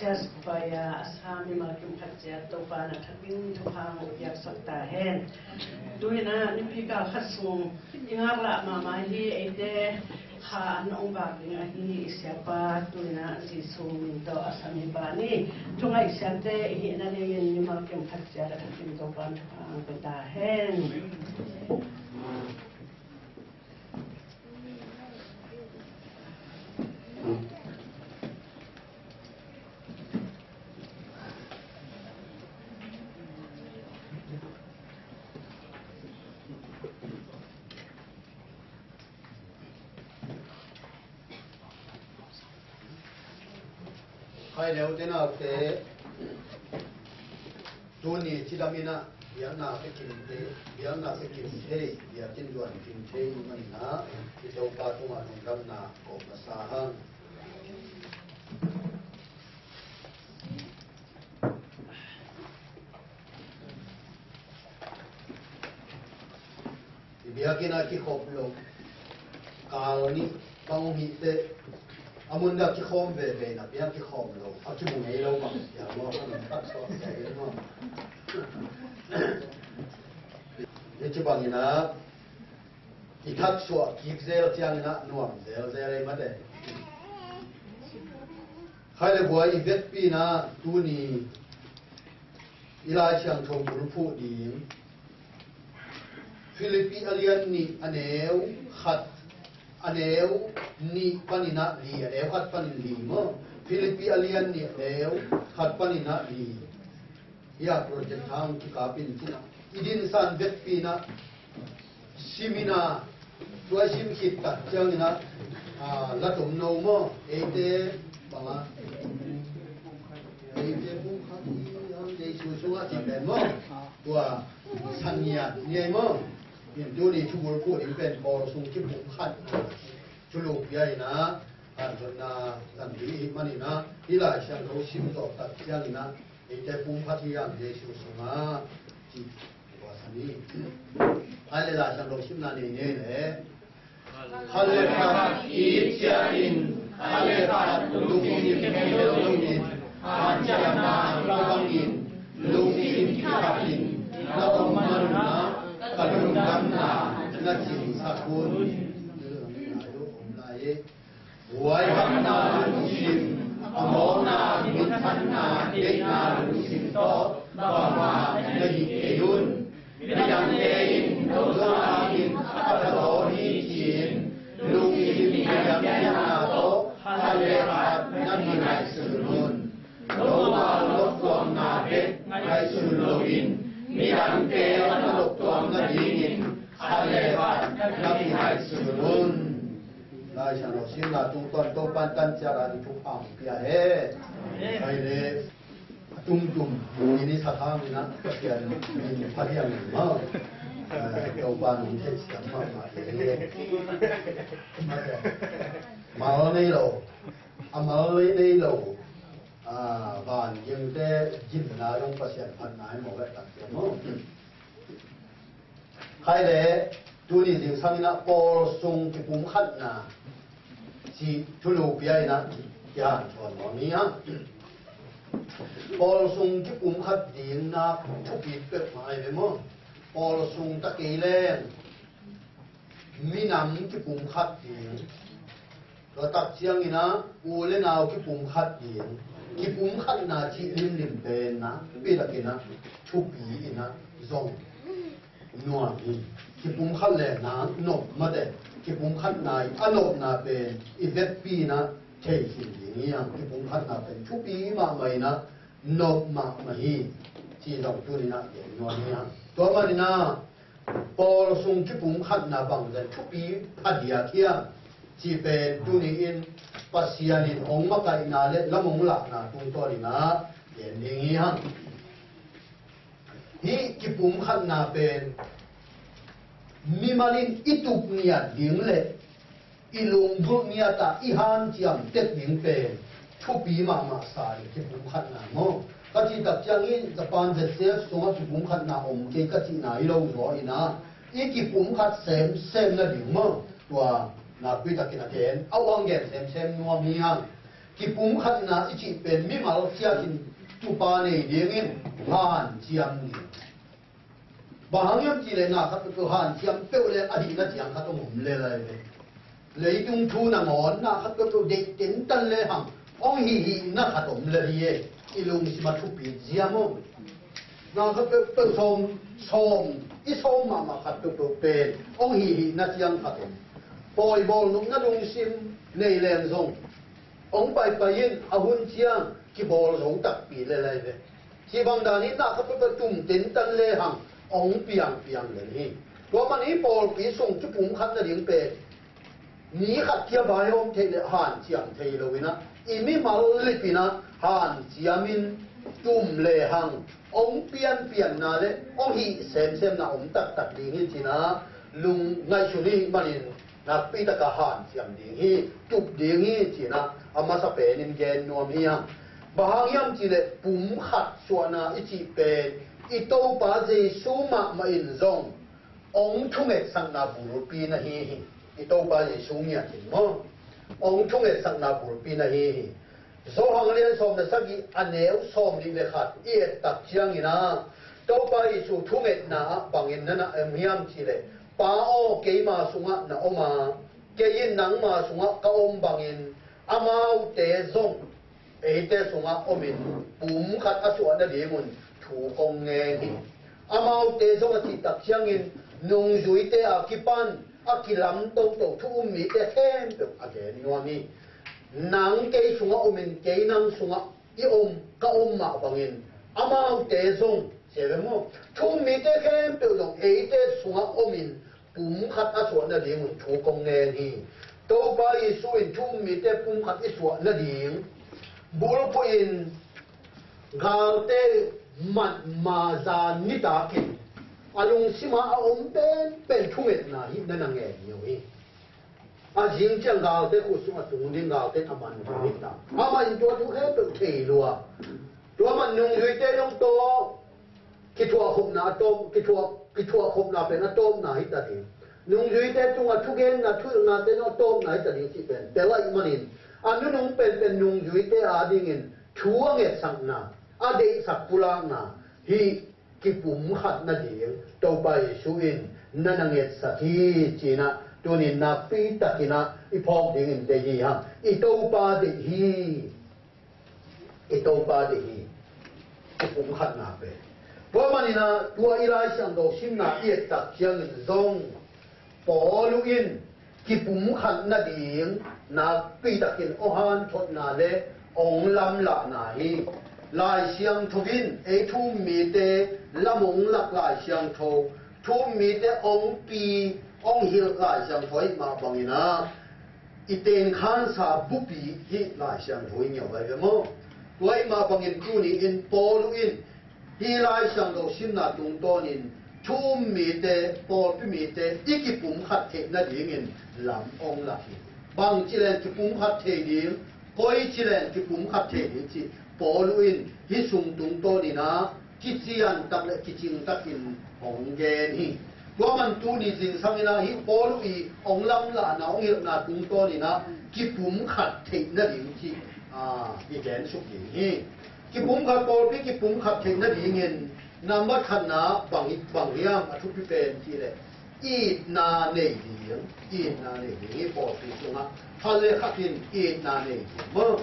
chest via asami malakim khatsia topana thapin thupang yak sakta hen tuina nipika khasung ingakla mama hi ete kha an ongba ringa hi siapa tuina jisu minto asami bani tungai sante hi na ni malakim khatsia thapin topan thupang beta hen hai nếu thế nào thế tu ni chỉ làm ina biar na cái kinh tế biar na cái kinh tế biar trên đoàn kinh tế mình na thì đâu pa tu mà nông lâm na có mà sa hang thì biar kina ki khop lo kal ni bang hi te amun da ki khom ve na biar ki khom lo a ki mu nei lo ma ya mo an tak so sai mo ye chi bang ina ki thak so ki zel chiang na nuam zel ma de khai le boi vet pi na tu ni ila chiang thong bu phu di Philippi alien ni aneu khat aneu ni panina li aneu khat panin li mo Philippi alien ni aneu khat panina li ya project thang ki kapin china idin san vet pina simina tua sim khit ta changina la tom no mo ete banga ete bu khati am de su su a ti ben mo tua sanya ni mo yin tu ni chu bur ko in pen bor sung ki bu khat chu lu ya na an chon na tan bi mani na ila shang ro sim to ta chang na ite bu khati ya de su su ma ji wa sani ai le la shang ro sim na ni ne le hale khat i chia in hale khat lu ni ke lu ni han cha na la bang in lu ni ki khat in la om ma na ka lu dam na na chi sa kun Wai hamna lusim, amona mithanna dena lusim to, bama nahi eyun, bidang tein dosain apatalohi chin, lukim bidang yana to, halerat nahi nai sunun, loma lok tuam na bet nai sunloin, bidang te lok tuam na dingin, halerat nahi nai sunun. Lai sang lo sim la tung ton to pan tan cara di tuk ang pia he hai le tung ini sa thang na kia ni phariang ma to pan ni te siam ma ma le nei lo amal le nei lo ban yung te jin na yong pa sian pan nai mo ga tak mo hai le tu ni ding sang na por sung ki pum khat na si thulu piai na ya chon mo ni ha por sung ki pum khat ding na thu pi pe mai le mo por sung ta ke len mi nam ki pum khat ding ro tak chiang ina u le naw ki pum khat ding ki pum khat na chi lim pe na pe la ke na thu pi ina zong nuam ni ki pum khat le na no ma de ki pum khat nai anop na pen i vet pi na thei hin ni yang ki pum khat na pen chu pi ma mai na nop ma ma hi chi dong tu ni na no ni yang to ma ni na por sung ki pum khat na bang de chu pi phadia thia chi pe tu ni in pasian in ong ma kai na le lamong la na tu to ni na yen ni yang hi ki pum khat na pen mi malin itup nia ding le ilung bu nia ta i han chiam tet ding pe thu pi ma sa ri ki pum khat na mo ka chi tak chang in japan je se songa ki pum khat na om ke ka chi na I lo zo ina I ki pum khat sem na ding mo tua na pi ta ki na ken awang gen sem nuam ni hang ki pum khat na ichi pen mi mal chia kin tu pa nei ding in han chiam ni bang yam chi le na khat tu han chiam pe le a di na chiang khat mum le lai le lấy tung thu na ngon na khat tu de tin tan le hang ong hi na khat om le ye ilung si ma thu pi jiamo na khat tu som i som ma khat tu pen ong hi na chiang khat om poi bol nung na lung sim nei len zong ông bài bài yên à hun chiang ki bol zong tak pi le lai ve ki bang da ni na khat tu tum tin tan le hang ông piang le hi to man hi bol pi song chu pum khat na ding pe ni khát kia bài hôm thế là hàn chiang thế rồi na imi mal lipina hàn chiamin tum le hang ông pian na le ông hi xem na ông tak đi hi china lung ngai suni manin na pi ta ka hàn chiam ding hi tup ding hi china ama sa pe nin gen nom hi ha bahang yam chi le pum khat suana ichi pe i to pa je su ma in zong ông thu nge sang na buru pi na hi ito ba ye sung ya tin mo ong chung e sang na bur pi na hi so hang lian som na sagi aneu som ni le khat e tak chiang ina to ba ye su chung e na bangin na miam chi le pa o ke ma sunga na oma ke yin nang ma sunga ka om bangin amau te zong e te sunga omin pum khat asu na li mun thu kong nge hi amau te zong ti tak chiang in nung zui te a kipan akilam to thu mi te hem to again nuami nang ke sunga omin ke nang sunga I ka ma bangin amau te zong sevemo thu mi te hem to dong e te sunga omin pum khat aswa na ding thu kong nge hi to ba yi su in thu mi te pum khat iswa na ding bul po in gal te mat ma za ni ta kin alung sima a pen thuet na hi na nge nhiều hi a jing chang gao te khu suma tung ding gao te aman ni ta ama in to thu he pe thei lua to man nung hui te long to ki thua khum na tom ki thua khum na pe na tom na hi ta ti nung hui te tung a thu gen na thu na te no tom na hi ta ding chi pen pe la manin anu nung pen nung hui te a ding in thuang e sang na a de sak pulang na hi ki pum khat na ding to bai suin nananget sakhi china tunin na pi takina I phok ding in de hi ha I to pa de hi ki pum khat na pe to manina tua ilai sang do sim na I tak chiang zong po lu in ki pum khat na ding na pi takin ohan thot na le ong lam la na hi lai siang thovin e thu mi te lamong lak lai siang tho thu mi te ong pi ong hil lai siang thoi ma bangina iten khan sa bupi hi lai siang thoi nyaw bai mo toi ma bangin tu ni in pol in hi lai siang do sim na tung ton in thu mi te pol pi mi te ikipum khat the na ding in lam ong la hi bang chilen ki pum khat the ding koi chilen ki pum khat the ding chi poluin hi sung tung to ni na ki chian tak le ki ching takin ong gen hi to man tu ni jing samina hi polui ong lam la na ong il na tung to ni na ki pum khat the na ding chi ki gen su hi ki pum khat pol pi ki pum khat the na ding in number khan na bang yam a thu pi pen chi le I na nei ding pol pi sunga khale khatin I na nei mo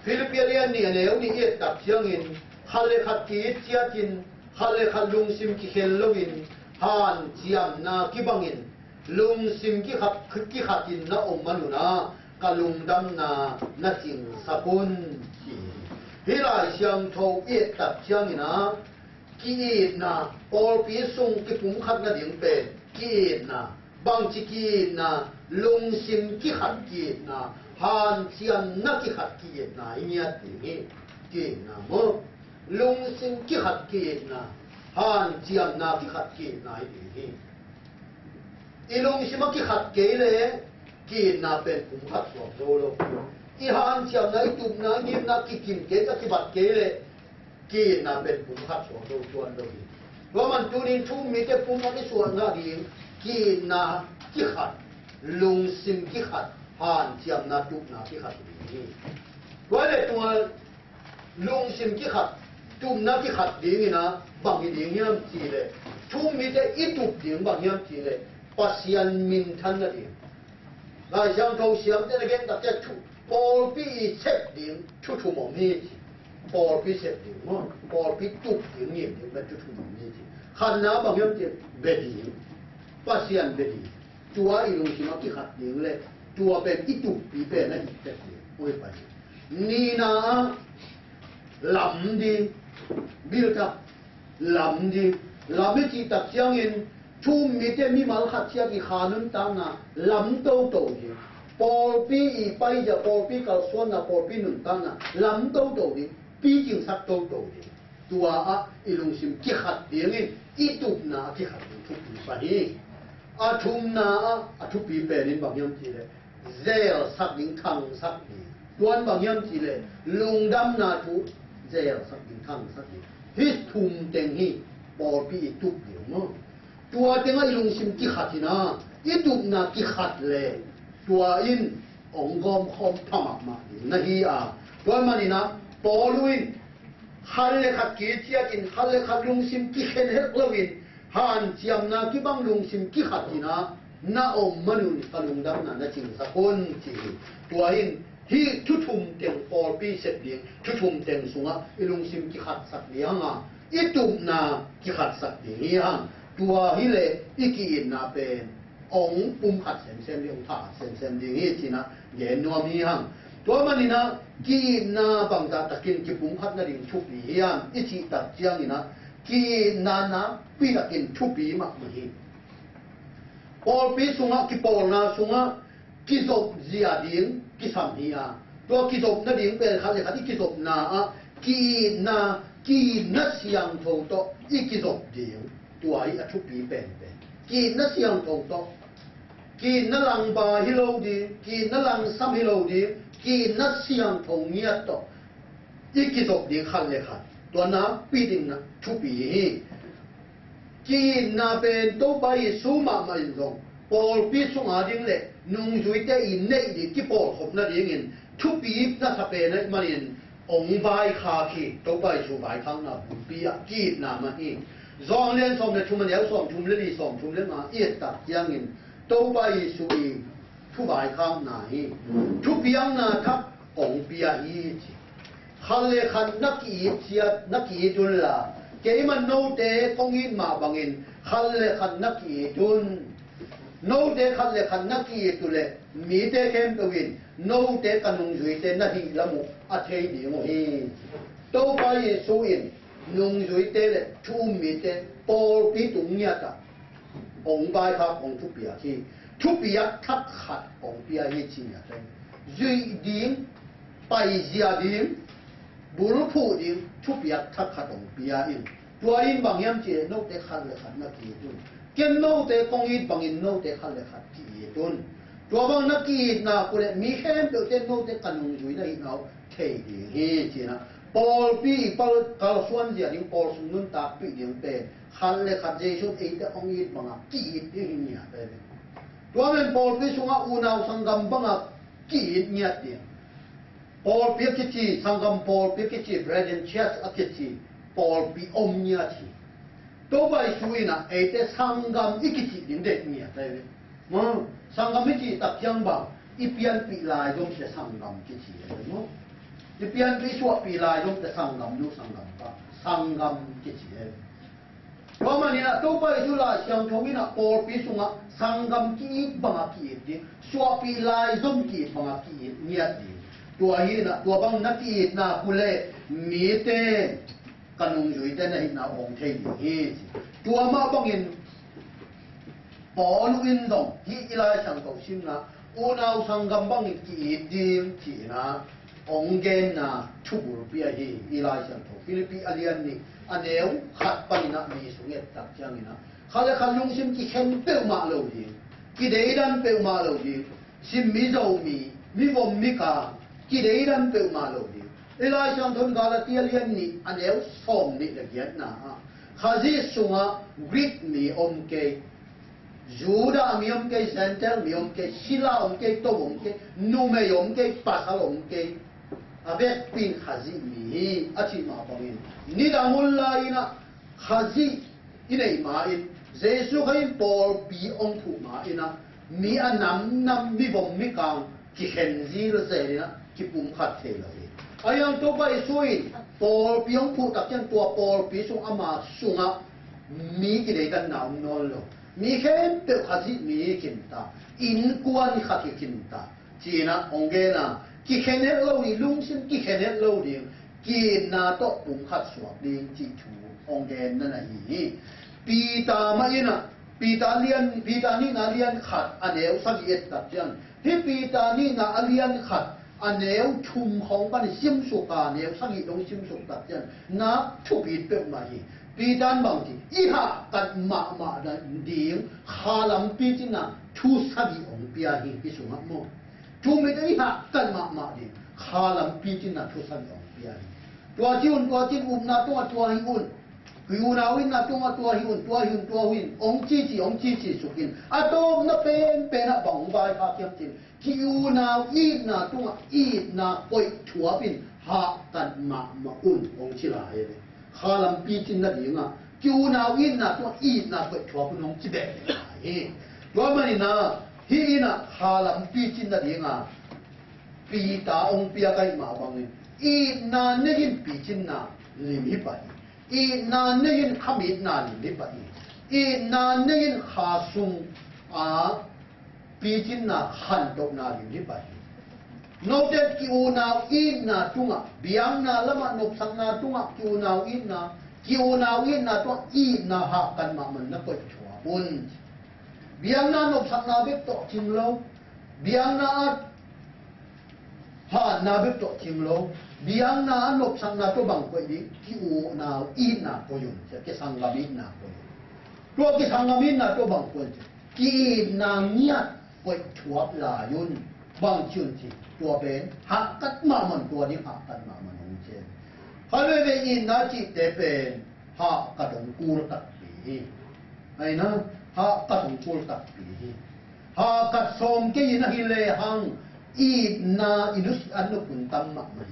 Philippines ni aneu ni et tak chiang in khale khat ki chiatin khale khat lung sim ki khel login han chiam na ki bangin lung sim ki khatin na om manuna kalung dam na ching sapun chi hilai siang tho et tak chiang ina ki na pol pi sung ki pum khat na ding pe ki na bang chi ki na lung sim ki khat ki na han chiam na ki khat ki na inya ti ki na mo lung sim ki khat ki na han chiam na ki khat ki na ti I lung sim ki khat ke le ki na pen pum khat so lo I han chiam na I tum na ngim na ki kim ke ta ki bat ke le ki na pen pum khat so lo chuan lo lo man tu nin thu mi te pum na ki suan na di ki na ki khat lung sim ki khat han chiam na tu na ki khat ni ตัวเด็กตัวลุงซิมกี่ขัดจุ่มนักกี่ขัดดิ้งนะบางดิ้งเยี่ยมจีเลยทุ่มมีแต่อีตุบดิ้งบางเยี่ยมจีเลยปัสยันมินทันนั่นเองลายช่างเขาเสียงแต่ละเกณฑ์ตัดจะชุปอลปีเซฟดิ้งชุมองนี่ปอลปีเซฟดิ้งมั้งปอลปีตุบดิ้งเยี่ยมดิ้งมันชุมองนี่ขันน้าบางเยี่ยมจีเบดิ้งปัสยันเบดิ้งตัวอีลุงซิมกี่ขัดดิ้งเลยตัวเป็นอีตุบปีเป็นนั่นอีเซฟดิ้งโอ้ยไปนี่นะลำดีบิลกับลำดีลำที่ตัดเสียงอินชุ่มมีแต่มีมาขัดเสียงอีขานุนตังนะลำโตโตดีปอลปีอีไปจะปอลปีกับส่วนนะปอลปีนุนตังนะลำโตโตดีปีจิงสักโตโตดีตัวอีลุงซิมกี่ขัดเดียงอินอีตุบนากี่ขัดทุกปีไปอาชุมนาอาทุกปีเป็นอินบางอย่างทีเลยเซลสักดิ้งคังสักดีตัวบางอย่างทีเลยลุงดำนาทุเซลสักดิ้งคังสักดีฮิตทุ่มเต็งฮีปอปีตุบเดียวมั้งตัวเต็งไอ้ลุงซิมกี่ขัดนะอีตุบนากี่ขัดเลยตัวอินองกอมคอมพมักมาดีนะฮีตัวมันนี่นะปอลุยฮัลเลขัดกี่เจียกินฮัลเลขัดลุงซิมกี่เข็นเฮกลวินฮันเจียมนากี่บังลุงซิมกี่ขัดนะน้าอมมนุษย์กลุงดำนะจริงสักคนจริงตัวอินที่ทุทุมเต็งปอลปีเสร็จเลี้ยงทุทุมเต็งสุงะอีลุงซิมกี่ขัดสักเลี้ยงอีตุมนากี่ขัดสักเลี้ยงตัวฮิเลอีกีนนาเป็นองปุ่มขัดเส้นเลี้ยงท่าเส้นเลี้ยงที่นะเย็นนัวมีหังตัวมันนี่นะกีนาบังตาตะกินกี่ปุ่มขัดนั่นเองชุบเลี้ยงอีที่ตัดเจียงนี่นะกีนาปีตะกินชุบปีมากมือปอลปีสุงะกี่ปอลนาสุงะกี่ศพเสียดิ้งกี่สามเฮียตัวกี่ศพนั่นเองเป็นขัดเลยขัดที่กี่ศพนากี่นัดเสียงทงโตอีกี่ศพดิ้งตัวไอ้ทุกปีเป็นกี่นัดเสียงทงโตกี่นัดลังบาฮิโลดีกี่นัดลังซัมฮิโลดีกี่นัดเสียงทงเงียโตอีกี่ศพดิ้งขัดเลยขัดตัวน้าปีดิ้งนะทุกปีกี่นาเป็นตัวใบสูมามาอินทรงปอลปีสุงาดิ้งเลยนุ่งจุยเตอินเนยดิกี่ปอลขบนั่นเองทุกปีน่าจะเป็นนั่นมันอินองใบขาขีตัวใบสูใบข้างหน้าบุปีอะกี่นามาอีจองเลี้ยงสมเนี่ยชุมมันเดียวสมชุมเลี้ยงสมชุมเลี้ยงมาเอียดตัดยังอินตัวใบสูอีทุกใบข้างหน้าอีทุกปีอังนาทับองปีอะอีขันเลขันนักอีเชียนักอีจุลละเกี่ยมันโนเตคงอินมาบังอินขันเลขันนักอีจุนโนเตขันเลขันนักอีจุเลมีเตเข้มตัวอินโนเตกันนุงจุยเตนาฮีละมุอาเทยดีโมฮีตัวไปสูอินนุงจุยเตเลชูมีเตปอลปีตุงเนียตาองใบข้าองทุปียที่ทุปียทักขัดองปียเฮชิเนียเตจุยดิ้งไปเสียดิ้งบุรุษผู้ดิ้งทุปียทักขัดองปียอินตัวอินบางยามเจโนเตขันเลขันนักกีตุนเกี่ยนโนเตกงอินบางอินโนเตขันเลขันกีตุนตัวบางนักกีนากุเลมีเข้มเปเตโนเตกันนุงจุยนะอินเอาเทดีเฮจีนะปอลปีปอลกาลส่วนเดียดิ้งปอลสุนุนตาปีดิ้งเป็นขันเลขันเจชุดเอเตองอินบางกีดิ้งเนี่ยเป็นตัวเป็นปอลปีสุงะอุณาวสังกัมบางกีเนี่ยเดียปอลปีกิจิสังกัมปอลปีกิจิเบรเดนเชสอกิจิปอลปีอมเนี่ยทีตัวไปช่วยนะเอเตสังกัมอีกิจิดิ้งเด็กเนี่ยเป็นมั้งสังกัมอีกิตักยังบังอีเปียนปีลายยงเสสังกัมกิจิเลยมั้งอีเปียนปีชัวปีลายยงแต่สังกัมดูสังกัมปะสังกัมกิจิเลยเพราะมันเนี่ยตัวไปช่วยละเสียงทวีนะปอลปีสุงะสังกัมกีบังกีดิชัวปีลายยงกีบังกีเนี่ยดิตัวนี้นะตัวบางนักกีนะคุเล่มีเตกันนุงจุยเตนะหินะองเทยฮีตัวมาบางอินปอลุอินดงฮีอิลายสังกัมชิมนะอุณาวสังกัมบางอินกีดิมทีนะองเกนนะทุบุรปียฮีอิลายสังกัมฟิลิปปีอาเลียนนี่อันเดียวขัดปันนะมีสุเงตักจังนี่นะเขาเลยขันลุงชิมกีเข็มเปลมาโลดีกีเดย์ดันเปลมาโลดีชิมมิโซมีวมมิกากีเดย์ดันเปลมาโลดีอิลายสังทนกาลตีเลียนนี่อันเดียวสอมนี่ละเกียรนะข้าจีสุงะกรีกมีอมเกยูดามีอมเกเซนเตอร์มีอมเกศิลาอมเกโตอมเกนูเมยอมเกปัสสาวอมเก abek pin khazi mi achi ma bangin ni damulla ina khazi inei ma in jesu khain por pi ong thu ma ina mi anam nam mi bom mi kang ki khenzi lo serina ki pum khat the lo ayang to bai sui por pi ong thu tak chen tua por pi sung ama sunga mi ki dei kan naum non lo mi khen pe khazi mi kin ta in kuan khati kin ta china ongena ki khenet lo ni lung sim ki khenet lo ni ki na to pum khat swap ding chi thu ongen na na hi pi ta ma ina pi ta ni na lian khat aneu sa gi et ta jan hi pi ta ni na alian khat aneu thum khong ban sim su ka neu sa gi dong sim su ta jan na thu pi pe ma hi pi dan bang ti i ha kat ma da ding khalam pi chi na thu sa gi ong pia hi pi su ma mo thu me dai ha kan ma di khalam pi chi na thu sa gi ong pia hi tua chi na tua hi un yu na win na tua hi un ong chi sukin atom na pen na bang bai ha kyam tin ki yu na i na koi thua pin ha kan ma un ong chi la ye khalam pi chin na ding a ki yu na win na koi thua pin ong chi be he tua mani na hi na khalam pi chin na ding a pi ta ong pia kai ma bang i na ne yin pi chin na lim hi pai i na ne yin khamit na lim hi pai i na ne yin kha sung a pi chin na khan tok na lim hi pai no te ki u na i na tunga biang na lama nop sang na tunga ki u na i na to i na ha kan ma man na ko chua un biang na nop sang na bek to chim lo biang na ha na bek to chim lo biang na nop sang na to bang ko di ki u na i na ko yun ke sang ga mi na ko to ki sang ga mi na to bang ko ki na nya ko chua la yun bang chun chiตัวเป็นหักกัดมามันตัวนี้หักกัดมามันองเจนเขาเลยเป็นอินนาจิตเป็นหักกัดองกูรตัดปีไอ้นะหักกัดองกูรตัดปีหักกัดสมกินฮิเลหังอีนาอินุสอันนุขุนตัมมามัน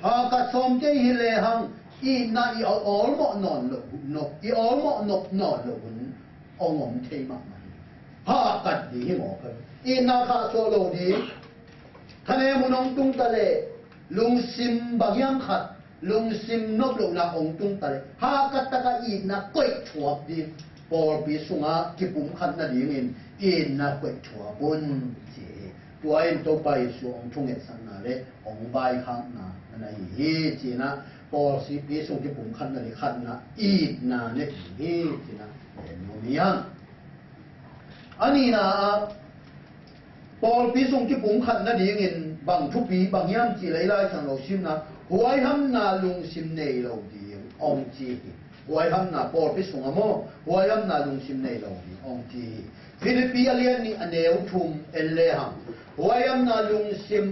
หักกัดสมกินฮิเลหังอีนาอีออลมอนอนหลนกอีออลมอนกนอนหลนองงเทมามันหักกัดดีหมอกันอีนาคาโซโลดีท่านเอมุนองตุงตะเลลุงซิมบางยังขัดลุงซิมนบลงนาองตุงตะเลหากัตตะกะอีนักก้อยชัวดีปอลปีสุงากิปุ่มขัดนาดีเงินอีนักก้อยชัวบนเจตัวเองตัวไปสวงทุ่งเอสังนาเลองใบขัดนาในฮีจีนะปอลสีปีสุงกิปุ่มขัดนาดีขัดนาอีนาเนี่ยฮีจีนะเห็นโนมียังอันนี้นะปอลปีส่งที่ปุ่มขันนั่นเองเงินบางทุกปีบางย่ำจีไล่สังเราซิมนะหวยห้ำนาลุงซิมในเราดีองจีหวยห้ำนาปอลปีส่งอะโมหวยห้ำนาลุงซิมในเราดีองจีฟิลิปปีเลียนนี่อันเดียวทุ่มเอเลหังหวยห้ำนาลุงซิม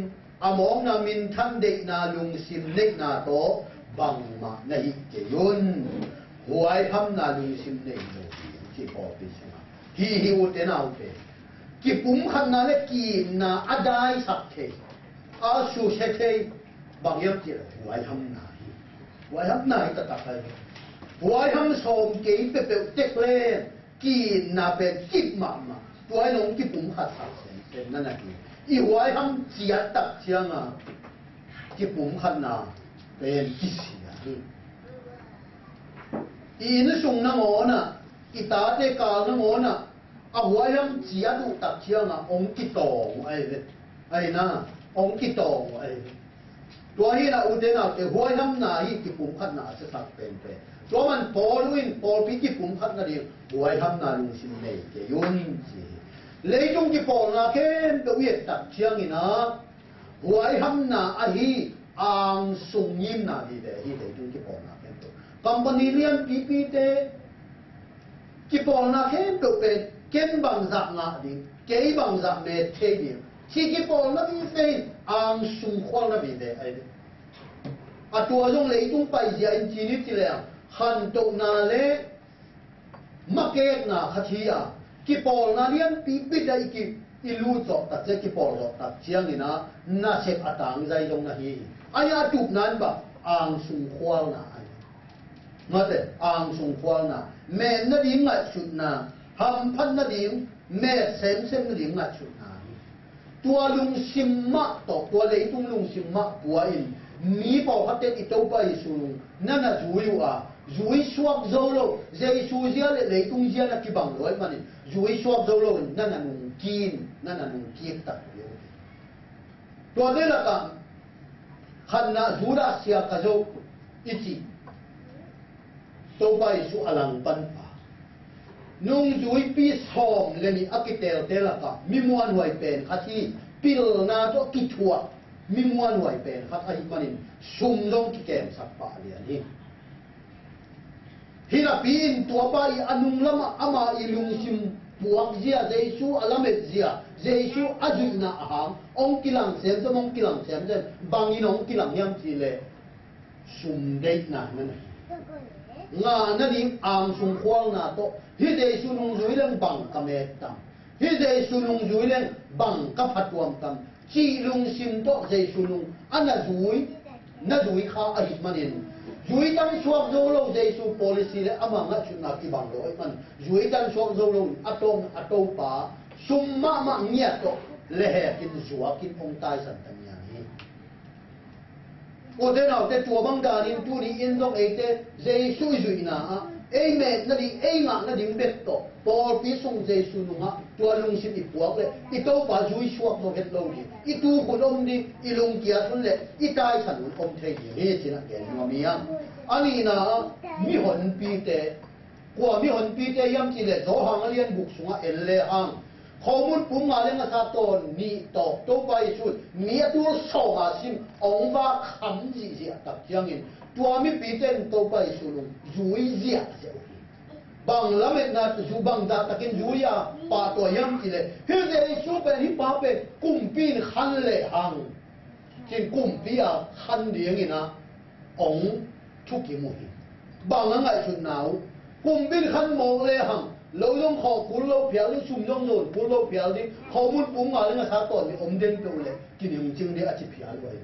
อมองนามินทันเด็กนาลุงซิมเล็กนาโตบังมาในเจยุนหวยห้ำนาลุงซิมในเราดีที่ปอลปีส่งฮิวเตนาอุเตกิปุ่มขันนั่นเลยกินน่ะอได้สักเทอาสูเชเทบางอย่างจีเลยไว้ทำนายไว้ทำนายตะตะไปไว้ทำสมกีเป็นเด็กเล่นกินน่ะเป็นกิบมาตัวไอ้น้องกิปุ่มขัดสักเซนนั่นแหละอีไว้ทำเจียตักเชียงอ่ะกิปุ่มขันน่ะเป็นกิเสียอีนั่นส่งน้ำมันน่ะอีตาเตกาน้ำมันน่ะเอาไว้ทำเจียดูตักเชียงอ่ะองกิตองไอ้น่ะองกิตองไอ้ตัวนี้นะอุเดน่ะแต่หัวทำหน้าที่กิปุ่มขัดหน้าจะสักเป็นตัวมันพอลุยพอปีกิปุ่มขัดนั่นเองหัวทำหน้าลุงสินเลยเกยุนจีเลยจงกิปองนะเข้มตัวเวียดตักเชียงนี่นะหัวทำหน้าไอ้ที่อ่างส่งยิ้มหน้าที่เดที่เดจงกิปองนะเข้มตัวกัมปนีเลียนปีเตกิปองนะเข้มตัวเป็นเก็บบางสักงาดิเก็บบางสักเมทเทียมที่กิปองนะพี่เป็นอ่างส่งควางนะพี่เดไอ้อะตัวจงเลยจงไปเสียอินจีนิดที่แล้วขันตกนาเล่มาเกตนาขัดเชียกิปองนาเลียนปีได้กิอิลูจอกตัดเจกิปองจอกตัดเชียงนี่นะน่าเช็คอัตางใจจงนะฮี aya tup nan ba ang sung khwal na ngate ang sung khwal na me na ding ngat chut na ham phan na ding me sem na ding ngat chut na tua lung sim ma to tua le tung lung sim ma puain mi pau hatet itau pa isu nana zuiu a zui suak zolo zai su zia le tung zia na ki bang loi manin zui suak zolo nana nung kin tak yo tua de la ka khanna zura sia ka zo ichi to pa isu alang pan pa nung zui pi som le ni akitel te la ka mi muan wai pen khati pil na to ki thua mi muan wai pen khat ai manin sum dong ki kem sak pa lian hi hina pin tua pa i anung lama ama ilung sim puak zia jesu alamet zia jesu aju na ahang ong kilang sem to mong kilang sem jen bangin ong kilang yam chi le sum deit na na nga na ding ang sung khwal na to hi jesu nung zui leng bang kamet tam hi jesu nung zui leng bang ka phatwam tam chi lung sim to jesu nung ana zui na zui kha ai manin zui tan suak zo lo jesu policy le ama nga chu na ki bang lo man zui tan suak zo lo ato pa summa ma nya to le he kin zuwa kin ong tai san tan ya ni o de na te tu bang da ni tu ni in dong e te jesu zui na amen na di nga na ding bet to por pi sung jesu nu nga tua lung sim i puak le i to pa zui suak no het lo ni i tu ko dom ni i lung kia thun le i tai san un om thei ni he chin a ken no mi yang ani na mi hon pi te kwa mi hon pi te yam chi le zo hang alian buk sunga el le hang khomun pum ma le nga sa ton ni to pa i su mi tu so ma sim ong ba kham ji ji tak chiang in tua mi pi ten to pa i su lu zui zia bang lamet na zu bang da takin zuya pa to yam chi le he de su pe hi pa pe kum pin khan le hang chin kum pi a khan dieng ina ong thu ki mu hi bang ngai su nau kum pin khan mo le hang lo long kho ku lo piao ni sum long non ku lo piao ni kho mun pung ma le nga sa ton ni om den pe le kin yung jing de a chi piao wai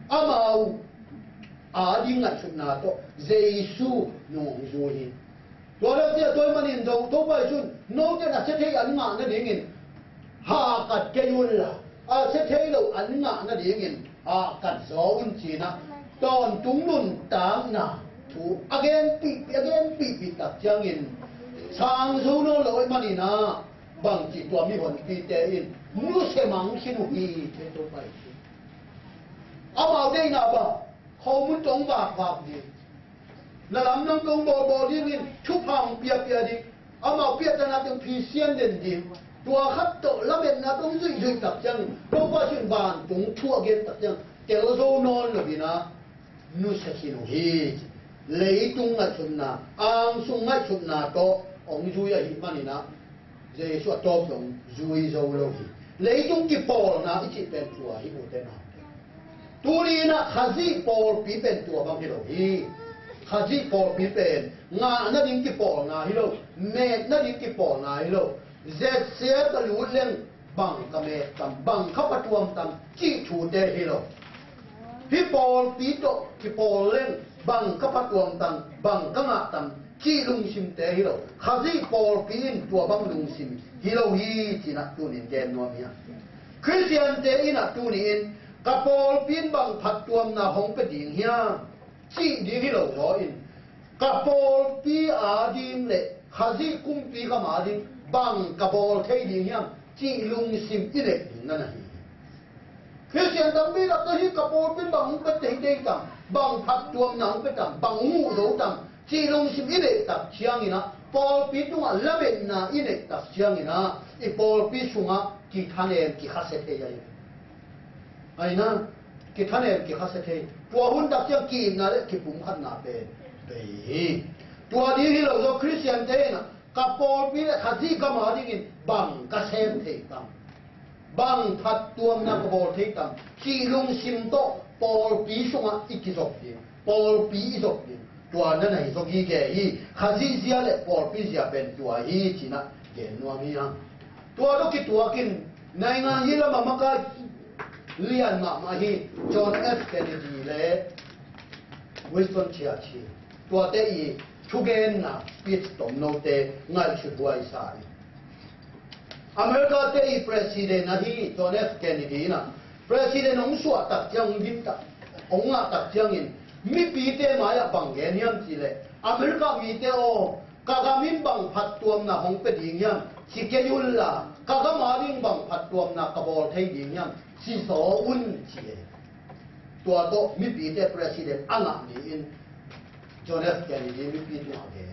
amau a ding ngai su na to jesu no zo hiตัวเราเสียตัวมันอินโดตัวไปชุนโน้ตจะเสถียรอันงานั่นเองหากัดเกยุลละเสถียรเราอันงานั่นเองหากัดโซนจีนะตอนจุงนุนตามนาถูกagain ปีตักจังอินทางสูโนเราไอ้มันอินะบางจีตัวมีคนปีเตอินมุสมังชินุฮีเทตัวไปเอาได้นะบ้าเขามุนจงบากดีนั่นลำนังกงบอดีนี่ชุบพังเปียดิเอามาเปียแต่นาต้องพีเซียนเด่นดีตัวขัดโตแล้วเป็นนาต้องยุ่ยตักจังต้องว่าชุนบานตรงทั่วเกณฑ์ตักจังเจลโซนอนเลยนะนุสกินุฮีเลยตรงงั้นชุนนาอังสุงงั้นชุนนาโตองจุยหิมันนี่นะเจสุโตตรงจุยโซโลฮีเลยตรงกี่ปอลนะที่เป็นตัวฮิโบเตนาตัวนี้นะข้าซีปอลปีเป็นตัวบางทีโลฮีข้าจีปอลปีเป็นงานั่นยิ่งกี่ปอลนาฮิโลเมดนั่นยิ่งกี่ปอลนาฮิโลเจ็ดเสียตะลุเล่งบังกับเมดตัมบังข้าปตวมตัมจีถูเดฮิโลพี่ปอลปีโตกี่ปอลเล่งบังข้าปตวมตัมบังกังอาตัมจีลุงซิมเตฮิโลข้าจีปอลปีนตัวบังลุงซิมฮิโลฮีจีนักตัวนี้แกนนัวเมียคริสเตียนเตอินักตัวนี้กับปอลปีนบังผัดตัวนาหงเป็ดดิ่งเฮียจีดีที่เราสอนกับปอลปีอาดิมเล่ข้าจีกุมปีกับอาดิมบังกับปอลเทดิ่งยังจีลุงซิมอิเล็กนั่นน่ะคริสเตียนตั้มปีกับที่กับปอลปีบังเป็ดเด็กตั้มบังพัดตัวหนังเป็ดตั้มบังงูโดตั้มจีลุงซิมอิเล็กตั้มเชียงอีนะปอลปีตัวละเบ็ดน่ะอิเล็กตั้มเชียงอีนะอีปอลปีสุงะกี่ท่านเองกี่ข้าเสถียรไอ้นะกี่ท่านเองกี่ข้าเสถียรตัวหุ่นดักยังกีนนะเลยกี่ปุ่มขันนาเป็นตัวนี้ที่เราโยคริสเตียนเทนะกับปอลปีข้าจีกับมาดิกินบังกระเซมเทตัมบังพัดตัวนักบอลเทตัมจีลุงซิมโตปอลปีสุงะอีกิจบดีปอลปีอีจบดีตัวนั้นไหนจบกี่แก่ฮีข้าจีเสียเลยปอลปีเสียเป็นตัวฮีจีนะเก่งนัวมีนะตัวลูกกี่ตัวกินในงานฮีละมามัก เลียนมาฮีจอห์นเอฟเคนเนดีและวิสตันเชียชีตัวเตอีทุเกนนะปิดตมโนเตง่ายชุดไว้สายอเมริกาเตอีประธานนะฮีจอห์นเอฟเคนเนดีนะประธานองค์สวดตักจังดิบตักองค์ตักจังอินมีปีเตมายบังเกนยัมจีเลอเมริกามีเตโอกากามินบังพัดตัวนะฮงเป็ดยิงยัมชิเกยุลลากากามาริงบังพัดตัวนะกบอลเทยิงยัมสิโซอุนจีเลตัวโตมีปีเตประธานอังนี้อินจอห์นเอฟเคนเนดีมีปีตัวเกน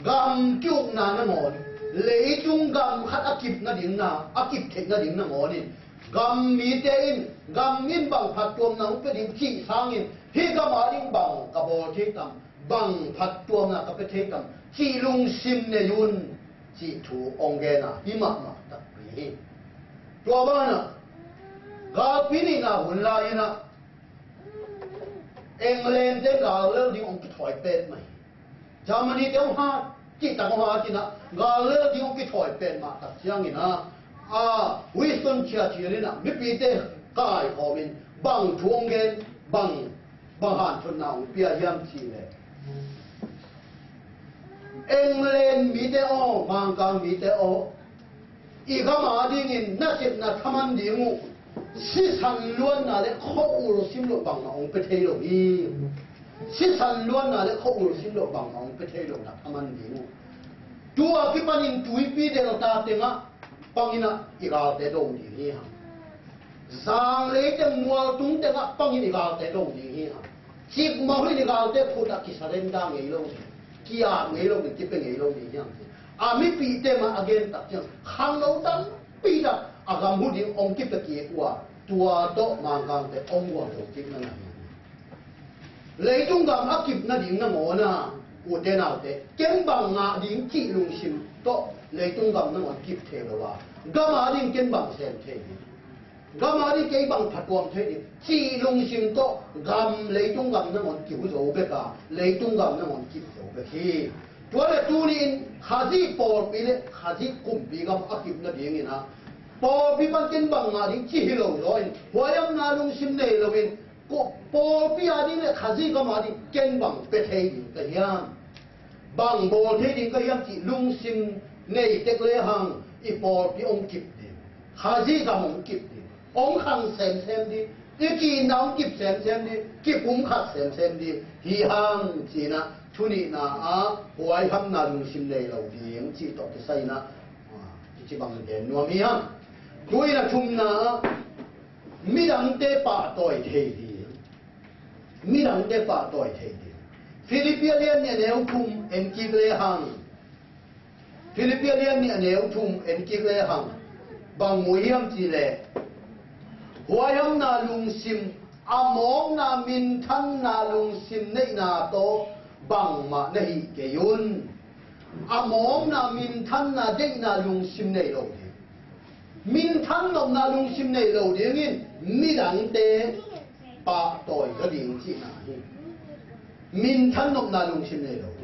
กำจุกนานงอนเลยจุงกำขัดอากิบนาดิ่งนาอากิบเทนาดิ่งนางอนินกำมีเตอินกำมินบังพัดตัวนะฮงเป็ดยิงจีสางอินฮีกามาริงบังกบอลเทกัมบังพัดตัวนะกับเทกัมจีลุงซิมเนยุนจีถูองเกนะฮิมาตักปีตัวบ้านะกาปินีนะหุ่นลายนะเอ็งเลนเตกาเลิกดิ้งองกิถอยเป็ดไหมจามันนี่เดี๋ยวหาจิตตะกหาจินะกาเลิกดิ้งองกิถอยเป็ดมาตักเสียงนี่นะวิสตันเชียชีนี่นะไม่ปีเตกายหอมินบังทวงเกนบังหันชนนาวเปียยามชีเลยเอ็งเลนมีเตโอมังกังมีเตโออีกมาดิ่งอินน่าเจ็บน่าทำมันดิ่งสิสันล้วนน่ะเลยเขาอุรสิมโลบังองไปเทโลอีสิสันล้วนน่ะเลยเขาอุรสิมโลบังองไปเทโลน่ะทำมันดิ่งตัวกิปันินตุยปีเดลตาเตงะปังอินะอีกาเตโลดิ่งฮีฮะสางเลเตมัวตุงเตงะปังอินอีกาเตโลดิ่งฮีฮะจิบมาให้อีกาเตพูดกิสเรนดังเอโลกี่อาเงยลงกิเป็นเงยลงดิ่งยังอามิปีเตมาอเกนตักยังขังเราตั้งปีละอากามุดิองกิปเกี่ยวตัวโตมังกังแต่องวัวถูกกินั่นเลยจงกำอักิบนั่นดิ่งนั่งโอนะอุเทนาเตเก็บบังงาดิ่งจีลุงชิมโตเลยจงกำนั่งวันกิบเทลว่ากำมาดิ่งเก็บบังเซนเทกำมาดิ่งเก็บบังผัดวมเทจีลุงชิมโตกำเลยจงกำนั่งวันกิบโจเบกาเลยจงกำนั่งวันกิบโจเบกีตัวเล็กตัวนี้ข้าจีปอปีเล็กข้าจีกุมปีกำอักิบนั่นดิ่งนะปอปีมันเก็บบังงาดิ่งจีฮิโลร้อยหัวยำนาลุงชิมเนยโลวินก็ปอปีอาดิ่งเนี่ยข้าจีกำมาดิ่งเก็บบังเปเทดิ่งก็ยังบังโบเทดิ่งก็ยังจีลุงชิมเนยเด็กเลยหังอีปอปีองกิบดิ่งข้าจีกำองกิบดิ่งองขังเซมดิ่งอีกีน้องกิบเซมดิ่งกิบอุ้มขัดเซมดิ่งฮีหังจีนะทุนีนะหวยทำนาลุงชิมเนยเราดิ่งจีตอกใส่นะจีบังเด่นนัวมีฮะด้วยนะชุมนะมิดังเตปาต่อยเทดีมิดังเตปาต่อยเทดีฟิลิปปินส์เนี่ยแนวทุ่มเอ็นกิเลหังฟิลิปปินส์เนี่ยแนวทุ่มเอ็นกิเลหังบางมวยมจีเลหัวยมนาลุงซิมอามองนามินทันนาลุงซิมในนาโตบังมาในเกยุนอามองนามินทันนาเด็กนาลุงซิมในโลกมินทันลงนาลุงซิมในโลกเดียงินมิดังเตปะต่อยกระดิ่งจีนาฮิมินทันลงนาลุงซิมในโลก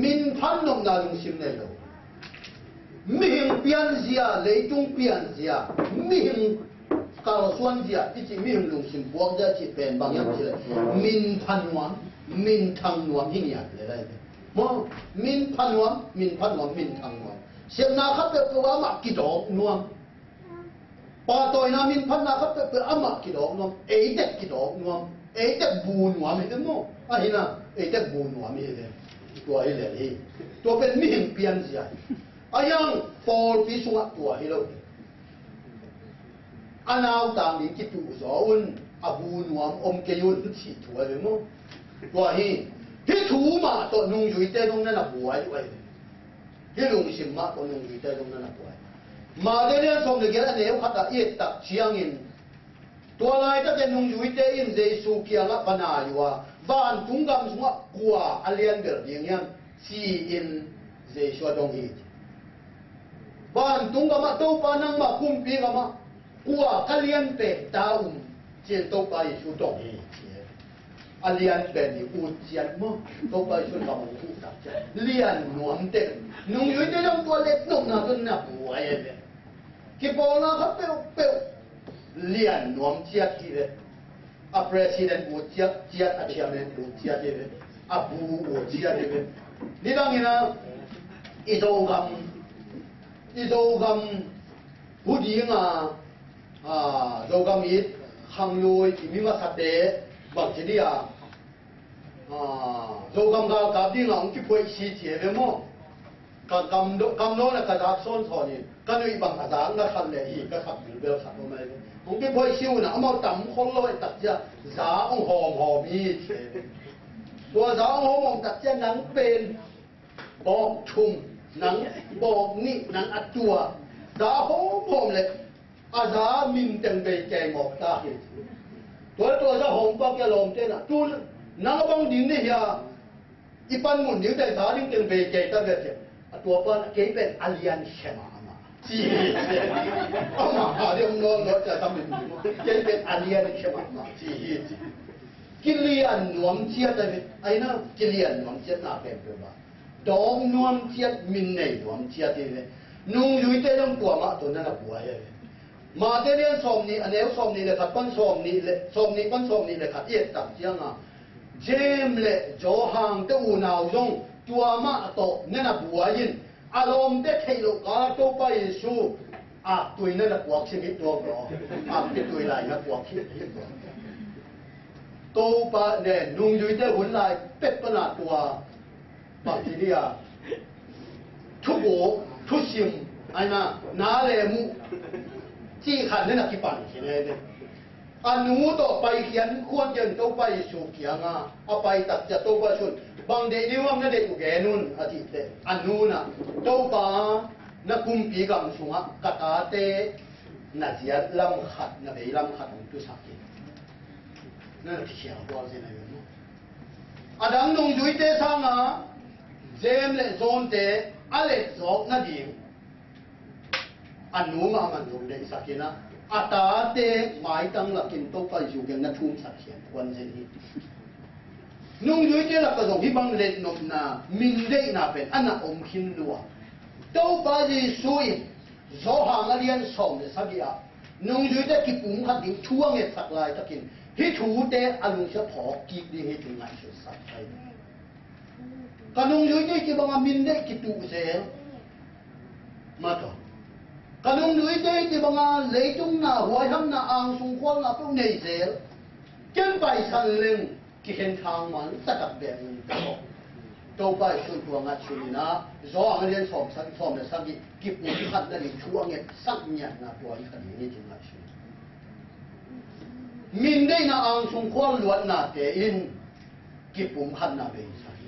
มินทันลงนาลุงซิมในโลกมิหิงเปียนเสียเลยจงเปียนเสียมิหิงกาลส่วนเสียที่จีมิหิงลุงซิมบวกจะจีเป็นบางอย่างจีเลยมินพันวันมินทังนวมหิ้งอย่างเลยได้มั้งมินพันวันมินพันวันมินทังนวมเสียนาขับเป็นตัวอามากิดอกนวมปาตอยนามินพันนาขับเป็นอามากิดอกนวมเอเด็กกิดอกนวมเอเด็กบูนวมเห็นมั้งอ่ะเห็นนะเอเด็กบูนวมเห็นเลยตัวเห็นเลยตัวเป็นมิหิงเปียนเสียอายังฟอลพิสุงตัวเห็นเลยอันเอาตามนี้กิตุสออุนอาบูนวมอมเกยุนฉีดถั่วเลยมั้งตัวเห็นที่ถูมาตัวนุ่งอยู่แต่ตรงนั้นน่ะบวยไว้ที่ลุงชิมมาตัวนุ่งอยู่แต่ตรงนั้นน่ะบวยมาเดี๋ยวส่งเด็กอันนี้เขาตัดเอียดตัดเชียงอินตัวอะไรถ้าจะนุ่งอยู่แต่อินเจสุเกียงปนาอยู่ว่าบ้านทุ่งกำสงกลัวอเลียนเดือดอย่างเงี้ยซีอินเจชัวดงฮีบ้านทุ่งกำมาโตปานังมาคุมปีกำมากลัวกัลเลียนเป็ดดาวเจียนโตไปชูดงฮีอเลียนเป็นอูเจียนมั้งโตไปชูดงฮีตัดเลียนหนวมเต็มนุ่งอยู่แต่ต้องตัวเล็กนุ่งน่ะตัวน่ะป่วยเลยกี่ปอนะเขาเปล liền nuông chia thì đấy à president bu chia chia à chairman bu chia đấy à bu chia đấy đi đang như nào izogam budi nga zogam it hangloi kimima sate bakteria zogam ga kabdi nga ungki poi si cheve mo kam no na ka son thoni kanui bang aza nga khan le hi ka khap bil bel khat mai ungki poi siu na amau tam khol loi tak ja za ong hom hiตัวza ong hom tak ja nang pen bok chung nang bok ni nang atua za hom le aza min teng be ke ngok ta hiตัวza hom pa ke lom te na tu nang bang din ni ya ipan mun ni te sa ding teng be ke ta be teตัวpa keเป็น alien shema ma ji ama ha de no no ta ta min keเป็น alien shema ma jiกิเลียนหนวมเจียดเลยไอ้น่ะกิเลียนหนวมเจียดน่าเป็นตัวบ้าดองหนวมเจียดมินในหนวมเจียดเลยนุ่งยุยเต้ต้องตัวมาตัวนั้นน่ะบัวเลยมาเต้เรียนสอมนี่อันเดียวสอมนี่เลยขัดปั้นสอมนี่เลยสอมนี่ปั้นสอมนี่เลยขัดเอียดตับเจียงอ่ะเจมเลยโจห่างเต้อูนาวจงตัวมาโตนั่นน่ะบัวยินอารมณ์เต้เทโลกาโตไปสู้อ่ะตัวนั่นน่ะบัวชีวิตตัวเราอ่ะเป็นตัวไรนะบัวชีวิตตัวโตปะเนี่ยนุ่งยุยเต้หุ่นลายเป็ดปนาตัวบางทีเนี่ยทุกโอทุกชิมไอ้น่ะน้าเลมุจี้ขันนี่น่ะกี่ปันทีเนี่ยอันนู้ต่อไปเขียนควรจะโตไปสู่เขียงอ่ะเอาไปตัดจะโตไปชุนบางเดี๋ยวว่านั่นเด็กกูแกนุ่นอาทิตย์เตอันนู้น่ะโตปะนักกุมปีกังสุงอ่ะกะตาเตน่ะเสียลำขัดน่ะไปลำขัดของตุสักทีนั่นที่เขียนตัวเส้นอะไรกันเนาะอาดังนุ่งจุยเตสังอ่ะเจมเลโซนเตอะไรจอกนั่นดีอันนู้มามันดูเลยสักทีนะอาตาเตหมายตั้งหลักกินโต๊ะไปอยู่กันนั่นทุ่มสักเขียนวันเส้นนี้นุ่งจุยเตหลักกระทงที่บังเล็กนกนามินเดน่าเป็นอันน่ะอมขินดัวโต๊ะไปสุยโซหางเรียนสองเลยสักอย่างนุ่งจุยเตกิปุ่มขัดดิ้งช่วงเงี้ยสักลายสักกินที่ถูเตะอารมณ์เฉพาะกีดีให้ถึงงานสุดสักไปกันนุ่งยุ้ยที่ที่บางมินได้กิตูเสียมาต่อกันนุ่งยุ้ยที่บางเลยจุงหน้าหัวทำหน้าอ่างสงควรหน้าพวกในเสียจนไปสันเล่งกิเห็นทางมันสักแบบนึงตัวไปส่วนตัวงัดชุนนะรอเรียนสอบเลยสักกิปุ่นขัดนั่นช่วงเงี้ยสักเนี่ยนะตัวอีกคนนี้จึงงัดชุนมินได้นาอังสงควรล้วนนาเตอินกิปุ่มขันนาเบสัก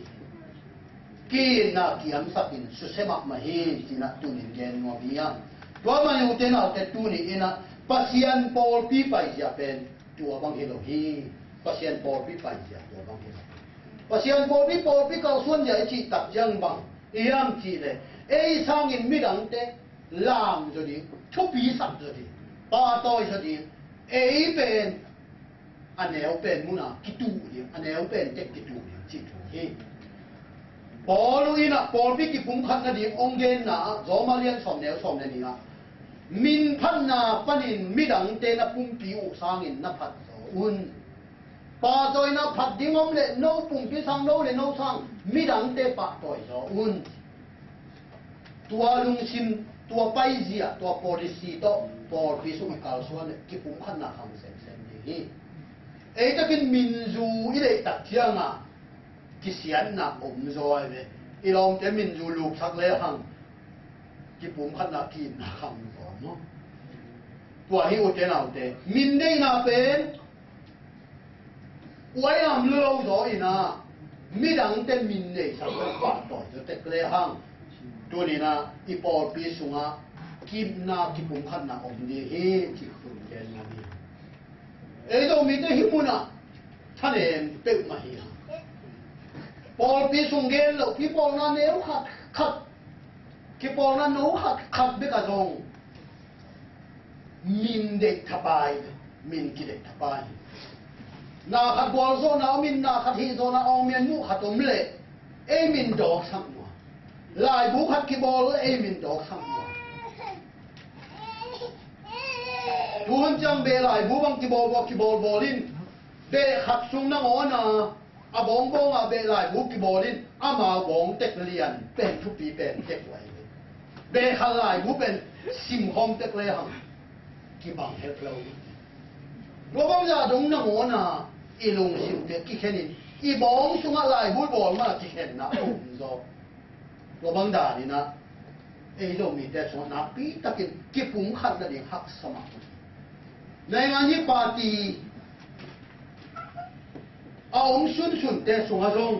กีนาเกียมสักินสุเสมักมาฮีที่นักตุนิเกนโนบิยังตัวมันอยู่เตนาเตตุนิอินะปัสยันปอลปีไปจะเป็นตัวบางเฮโลฮีปัสยันปอลปีไปจะตัวบางเฮโลปัสยันปอลปีเขาส่วนใหญ่ที่ตักยังบางยามที่เลยสร้างอินมิดังเตลามจะดีทุบปีสักจะดีป้าต้อยจะดีเป็นอันแนวเป็นมุนากิตูเนี่ยอันแนวเป็นเจ็กกิตูเนี่ยจิตถูกที่ปอลุยนะปอพี่กิปุ่มขัดนาดีองเกนนะจอมาเรียนสอบแนวสอบนี่นะมินพันนาปนินมิดังเตนะปุ่มปิวสร้างอินนับพัดอุ่นปาจอยนับพัดดิ้งอมเล่โนปุ่มพิสังโนเล่โนสร้างมิดังเตปะต่อยอุ่นตัวลุงชิมตัวไปเสียตัว policy ต่อปอพิสุมิกาลส่วนกิปุ่มขัดนาคำเซนเซนนี่ตะกินมินจูอีเล็กตักเทียงอ่ะกิเสียนน่ะอมจอยเลยอีลองจะมินจูลูกสักเลยหังกิปุ่มขัดนากินนะคำก่อนเนาะตัวให้อุเทนเอาเตมินได้น่ะเป็นไว้นำเลือดจอยนะมิดังเตมินเลยสักเลยกว่าต่อจะเตะเลยหังตัวนี้นะอีปอลปีสุงะกิมนากิปุ่มขัดนาอมดีเฮจิคุนเจนนาดีต้องมีแต่หิมุนะท่านเองเป็นมาเฮียปอลปีสุงเกลแล้วพี่ปอลนั้นเอวขัดพี่ปอลนั้นโน้ขัดเบกะจงมินเด็กทับายมินกิเด็กทับายนาขัดบอลโซนามินนาขัดฮีโซนาเอาเมียนมุขัดตมเละมินดอกสังวะลายบุขัดกีบอลมินดอกสังวะ tuan chang be lai bu bang ki bol bolin be khak sung na ngona a bong bong a be lai bu ki bolin ama bong tek lian pen thu pi pen tek wai be khal lai bu pen sim hom tek le ham ki bang het lo lo bang ya dong na ngona i lung sim te ki khenin i bong sung a lai bu bol ma ki khen na um zo lo bang da ni na ei lo mi te so na pi takin ki pum khat na ding hak samaในงานนี้ปาร์ตี้เอาองชุนแต่ส่งอาส่ง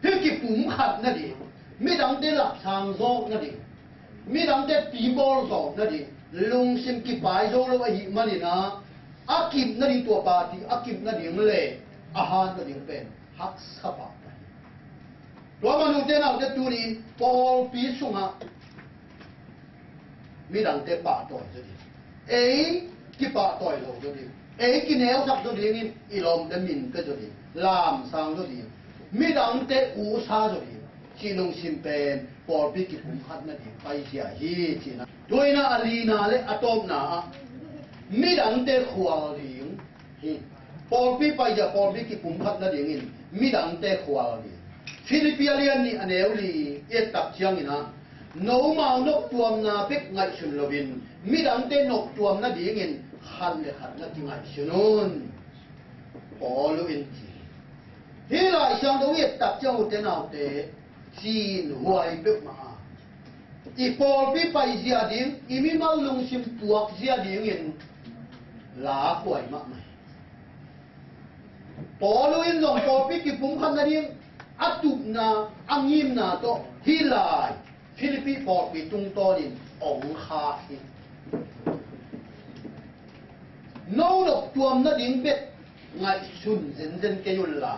เพื่อกิปุ่มขัดนั่นเองไม่ดังแต่หลับทางโซกนั่นเองไม่ดังแต่ปีบอลโซกนั่นเองลุงซิมกิปายโซแล้วไอ้มันนี่นะอากิบนั่นเองตัวปาร์ตี้อากิบนั่นเองเลยอาหารนั่นเองเป็นฮักสะบัดตัวมนุษย์เนี่ยเราจะดูนี่บอลปีส่งอ่ะไม่ดังแต่ป่าต่อยนั่นเองเอ้กี่ปะต่อยเราตัวดีกี่แนวสับตัวดีนี่อีลมเดมินก็ตัวดีลามสังตัวดีมีดังเตอูซาตัวดีจีลงซิมเป็นปอปีกี่ปุ่มขัดนั่นเองไปเสียฮีจีนะด้วยนะอาลีนาเลอะตอมนามีดังเตขวาลิงปอปีไปจะปอปีกี่ปุ่มขัดนั่นเองมีดังเตขวาลิงฟิลิปปินส์นี่อันเอวลีเอตับเชียงนะโนมานกตัวนาเป็กไงชุนลวินมีดังเตนกตัวนั่นเองขันเลยขันนั่นที่ไงชุนุนปอลุอินจีที่ไรช่างตัวเวทตับเจ้าเตนเอาเตจีนหวยเป็กมาอีปอลปีไปเสียดิ้งอีมีมาลงชิมปวกเสียดิ้งเงินลาหวยมากไหมปอลุอินลงปอลปีกี่ปุ่มขันนั่นเองอัตุบนาอังยิมนาโตที่ไรฟิลิปปินส์ปอลปีตุงโตนินองคาฮิโน่นกตัวนั่นเองเป็ดไงชุนเซนเกยุลลา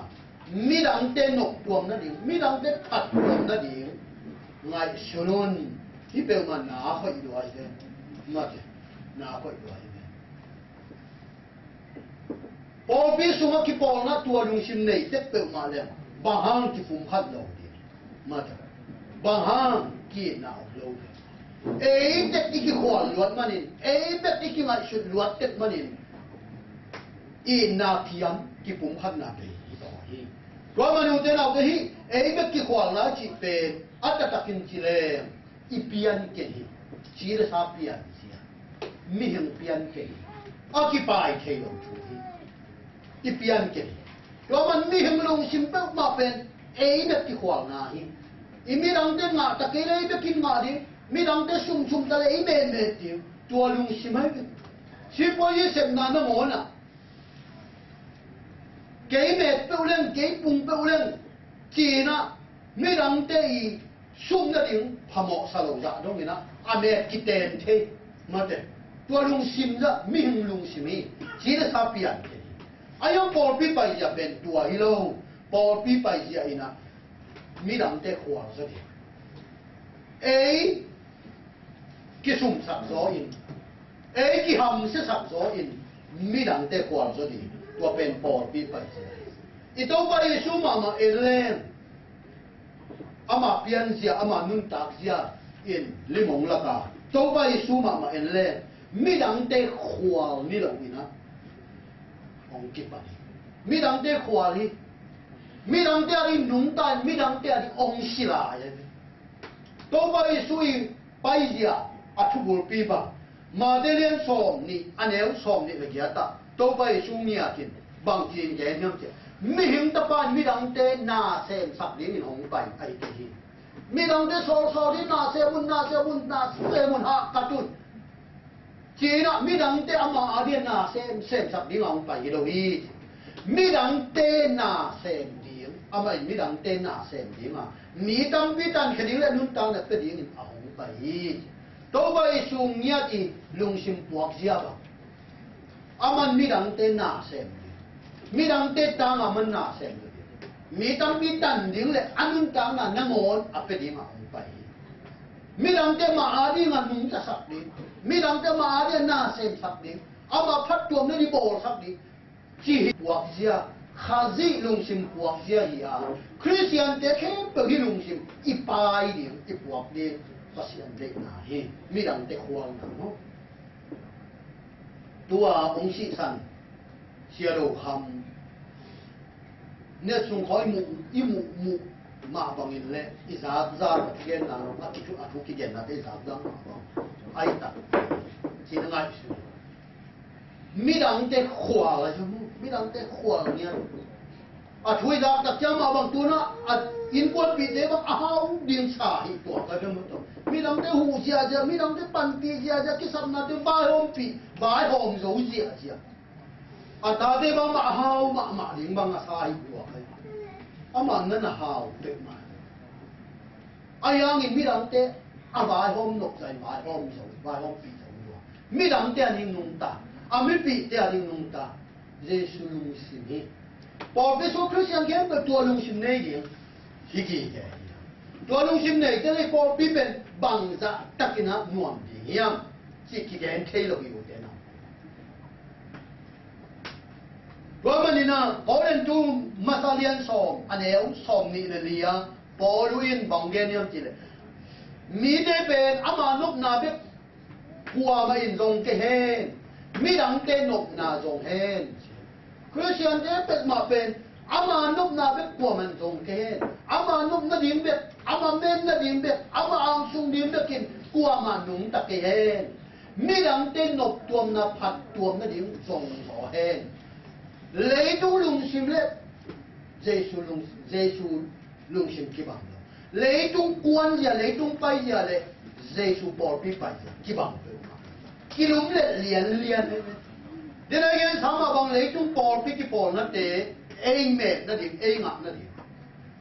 มีดังเตนกตัวนั่นเองมีดังเตขัดตัวนั่นเองไงชุนุนที่เป็นมันหนาค่อยด้วยเลยมาเถอะหนาค่อยด้วยเลยพอพิสูจน์กี่ปอนะตัวลุงชิมเนี่ยเต็มเป็นมาแล้วบางห้างที่ฟุ้งขัดเราดีมาเถอะบางห้างกี่หนาวเราเอ๊ะเด็กที่ขวานลวดมันนี่เอ๊ะเด็กที่ไงชุดลวดเด็กมันนี่อีนาพิยมกี่ปุ่มขัดนาไปต่อฮีตัวมันอยู่ที่เราก็ฮีเอ๊ะเด็กที่ขวานละจีเป็นอัตตะกินจีเลงอีเปียนเก่งจีเลสาเปียนเสียมีเห็นเปียนเก่งอากิปายเที่ยวชูฮีอีเปียนเก่งตัวมันมีเห็นลงชิมเปิลมาเป็นเอ๊ะเด็กที่ขวานนาฮีอีมีดังเต้นงาตะเกเรเด็กกินงาดิมีดังเตชุ่มๆทะเลเมนเมติวตัวลุงชิมให้ชิปว่ายี่สิบนานน้ำมันอ่ะเก๋เมตเปล่งเก๋ปุ่งเปล่งจีน่ะมีดังเตยชุ่มนั่นเองพม่าสโลจ่าตรงนี้นะอเมริกเตนเทมาเตตัวลุงชิมละมีหงลุงชิมีจีน่ะซาเปียนอายุปอลปีไปจะเป็นตัวฮิโลปอลปีไปจะอินะมีดังเตขวานซะดิเอ้กี่สุ่มสับซ้ออินกี่หำเสียสับซ้ออินมีดังเตะกวาดซะดีตัวเป็นปอดปีไปอีตัวไปสุ่มมาเอเลนอามาเปลี่ยนเสียอามานุ่นตักเสียอินลิมงละกาตัวไปสุ่มมาเอเลนมีดังเตะขวานี่หรอกนี่นะองกิปะมีดังเตะขวานี่มีดังเตะอะไรนุ่นตายมีดังเตะอะไรองศิลาอย่างนี้ตัวไปสุ่มไปเสียอัฐบุลปีบะมาเดลียนสอมนี่อันเอลสอมนี่ละเกียตาตัวไปสุ่มเนี่ยกินบางทีแกเนี่ยเจ้ามีหิมตะปานมีดังเตนาเซมสักนี้มีหงไปไอ้ที่มีดังเตโซที่นาเซมุนนาเซมุนฮะกระตุ้นจีน่ะมีดังเตอามาอาเดียนาเซมสักนี้หงไปโดยมีดังเตนาเซมดีอามามีดังเตนาเซมดีมามีตั้งวิตันคดีและนุ่นตั้งเนี่ยเป็นดีเอาไปตัวไปสุ่มเนี่ยที่ลุงชิมปวกเสียบะอามันมีดังเตนาเซมมีดังเตตังอามันนาเซมมีตั้งมีตันดิ้งเลยอันนุ่นตังน่ะนั่งโอนอัปเปดีมาเอาไปมีดังเตมาอาดีมันนุ่งจะสักดีมีดังเตมาอาดีนาเซมสักดีอามาพัดตัวนี่โบสักดีจีปวกเสียข้าจีลุงชิมปวกเสียฮีอาคริสเตียนเตะเข้มไปที่ลุงชิมอีปายดีอีปวกดีภาษาอังกฤษนะเฮมีดังเตะควงนะเนาะ ตัวองค์สิสันเสียรูคำเนี่ยส่งคอยมุมาบังอินเล่อิสาซาร์ที่เกณฑ์นารกที่ชุดอาทุกิเกณฑ์นั่นอิสาซาร์มาบังไอ้ตัดที่นั่งไอ้สุดมีดังเตะขวาเลยใช่ไหมมีดังเตะขวาเนี่ยอาทุยดักตักจำมาบังตัวน่ะอินกวนปีเดบังอ้าวดิ่งชาหิตัวก็จะมุดมีดังเตะหูเสียจ้ะมีดังเตะปันปีเสียจ้ะกิสัมนาเตะบ่ายหอมปีบ่ายหอมรู้เสียจ้ะตาเตะบังมาอ้าวมาดิ่งบังอาสาหิตัวก็อามันนั่นน่ะหาวเป็ดมาอายังอินมีดังเตะบ่ายหอมนกใจบ่ายหอมรู้บ่ายหอมปีรู้ตัวมีดังเตะนิ่งนุ่งตาไม่ปีเตะนิ่งนุ่งตาเยซูลุงสิมีพอไปสู่คริสเตียนเกมเป็นตัวลุงสิมเนยฮิกิเกตัวลุงสิมเนยจะได้พอปีเป็นบังจะตักกินะนวมดีเยี่ยมฮิกิเกนเทโลอยู่เดนะตัวมันนี่นะพอเล่นตูมาซาเลียนสอมอันเอวสอมนี่เลยอ่ะพอลุยนบังเดียนยังจีเลยมีได้เป็นอามานุกนาเบกหัวมาอินลงเกเฮนมีดังเตนกนาจงเฮนคริสเตียนเด็กเป็นมาเป็นอามานุบนาเบ็ดกว่ามันจงเกณฑ์อามานุบนาดิมเบ็ดอามาเมนนาดิมเบ็ดอามาอังสุงดิมเบ็ดกินกว่ามันหนุ่มตะเกณฑ์มีดังเต้นนกตัวนาผัดตัวนาดิมจงสอเฮนเลยดูลุงชิมเล็บเจสูลุงชิมกี่บังเลยดูกวนอย่าเลยดูไปอย่าเลยเจสูปอลปีไปกี่บังกี่ลุงเล็ดเลียนเดี๋ยวนี้สามารถบังเลยจุ่มปอลพิกิปอลนั่นเองเองเมดนั่นเองเองอ่ะนั่นเอง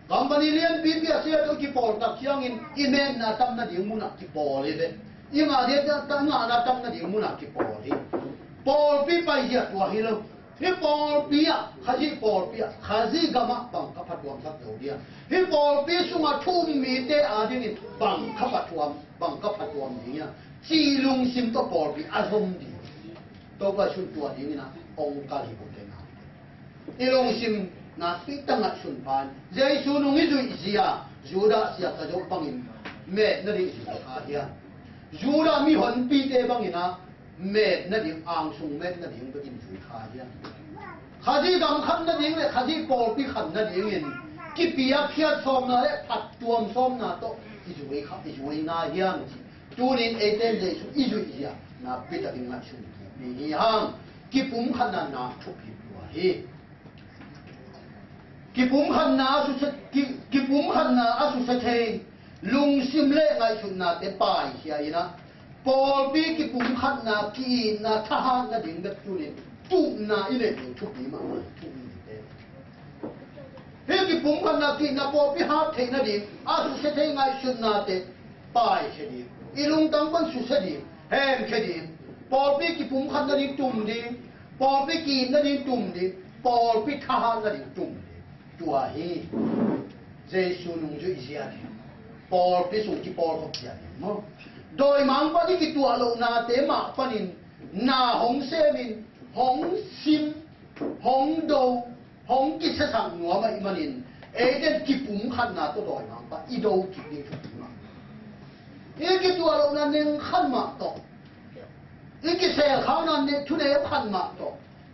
กำบันเรียนปีเดียวเสียตัวกิปอลตักเชียงอินอีเมดน่ะทำนั่นเองมุนักกิปอลเลยเด้ยังไงเดี๋ยวตั้งงานน่ะทำนั่นเองมุนักกิปอลเลยปอลปีไปเสียตัวฮิโร่ที่ปอลปีอ่ะข้าจีปอลปีอ่ะข้าจีกำมะบังขับพัดวมสักเดียวเดียวที่ปอลปีสุมาทุ่มมีเตะอาดิงินบังขับพัดวมเนี่ยจีลุงซิมตัวปอลปีอารมณ์ดีตัวก็ชุนตัวนี้นะองค์การที่ผมได้นะอีลงซิมนะปีตั้งชุนพานใจชุนงอิจุอิเสียจูดาเสียกระจกบังอินเมดนั่นเองจุดขาเดียจูดามีหันปีเตบังอินนะเมดนั่นเองอ่างซุงเมดนั่นเองก็อินจุดขาเดียข้าที่กำคันนั่นเองเลยข้าที่ปอลปีขันนั่นเองอินกิปียเพียรซ้อมนะและผัดตัวซ้อมนะโตอิจุยครับอิจุยนาเฮียงจูนินเอเตนใจชุอิจุอิเสียนะปีตะกินมาชุนนี่ฮังกิปุ่มขันนาทุกผิดตัวเฮกิปุ่มขันนาสุดกิปุ่มขันนาอสุดเทลุงซิมเล่ไงชุนนาเตปายเฮียนะปอลปีกิปุ่มขันนากีนาทหารนาดิ่งเด็กจุนินตุนาอิเลทุกปีมาทุกปีเตเฮกิปุ่มขันนากีนาปอลปีฮาเทนาดิ่งอสุดเทไงชุนนาเตปายเฮดีอีลุงตังบันสุดเดีเฮมเฮดีปอลปีกิปุ่มขันนั่นตุ่มดีปอลปีกีนั่นตุ่มดีปอลปีทหารนั่นตุ่มดีตัวเฮเจสูนุงจุอิเสียดีปอลปีสุกิปอลก็เสียดีมั้งโดยมังปฏิกิตัวโลนาเตมาปนินนาหงเซมินหงซิมหงโดหงกิจสังหัวมาอิมานินเอเดนกิปุ่มขันนาตัวโดยมังปะอีโดกิดิชุดมาเอกิตัวโลนาเนงขันมาตกอีกเสียเขานั่นเนี่ยชุนเอวขันมาต่อ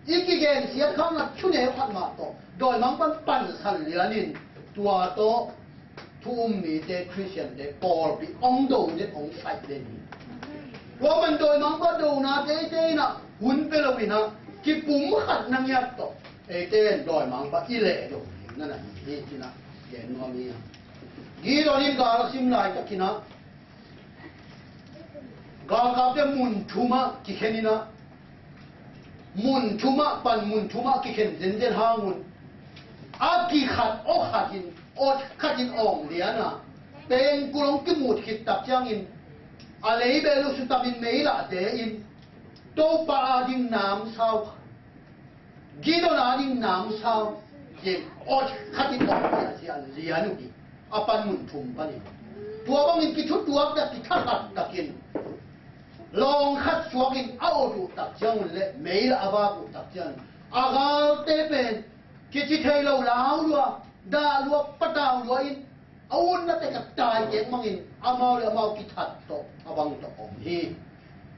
อีกเกณฑ์เสียเขานั่นชุนเอวขันมาต่อโดยมันปั่นสันเลียนินตัวโตทุ่มมีเดคริสเตียนเดปอลปีองโดเดองใส่เดนี่ว่ามันโดยมันก็ดูนะเจนะหุ่นเปลวินะกิปุ่มขัดนั่งยัดต่อเจนโดยมันก็อีเล่ดูนั่นน่ะนี่ที่นะเย็นวันนี้กีโดนินกาลสิมไลตะกินะกากับเดมุนชุมากิเขนินะมุนชุมาปันมุนชุมากิเขนเจนเจนหามุนอากิขัดโอขัดอินโอขัดอินอ่องเดียนะเป็นกุลงกิมุดขิดตับจังอินอะไรเบลุสุตับินเมล่าเดอินโตปาดินน้ำเศร้ากีโดนาดินน้ำเศร้าเย็นโอขัดอินอ่องเดียเลียนุกิอาปันมุนชุมปันอินตัวบางอินกิชุดตัวแบบกิขัดตะกินลองคัดสวกินเอาดูตักจังเลยไม่ละอาบาบุตักจังอากาศเตเป็นกิจเทเราลาวลัวดาลัวปะดาวลัวอินเอาอุ่นนั่นแต่กับตายเจ็บมังอินอามาเลยอามากิทัดตกอาบังตกอมฮี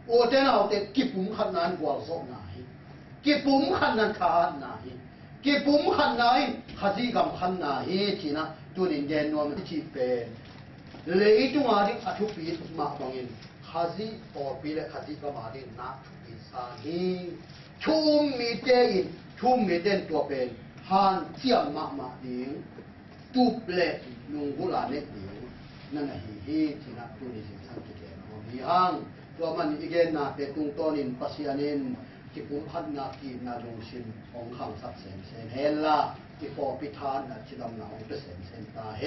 โอเตนเอาแต่กิปุ่มขันนั้นกว่าสองนายกิปุ่มขันนั้นขาดนายกิปุ่มขันนายขาซีกำขันนายทีนะตัวนี้เดนนวมที่เป็นเลยจุงอาดิอาทุปีมาบางอินขาซีพอปีและขาซีกำอาดินักปีสานีชุ่มมีเตอินชุ่มมีเดนตัวเป็นฮันเจียมมาดิงตุบเล็ลุงกุลาเน็ตดิงนั่นแหละที่นะตัวนี้สิ่งสังเกตมีห้างตัวมันอีกนะเป็นตุงต้นินปัสยานินที่ผมพัฒนากีนาลงชินของข้างสักเซนเฮล่าที่พอพิธานชิดำหนาของเปอร์เซ็นต์ตาเฮ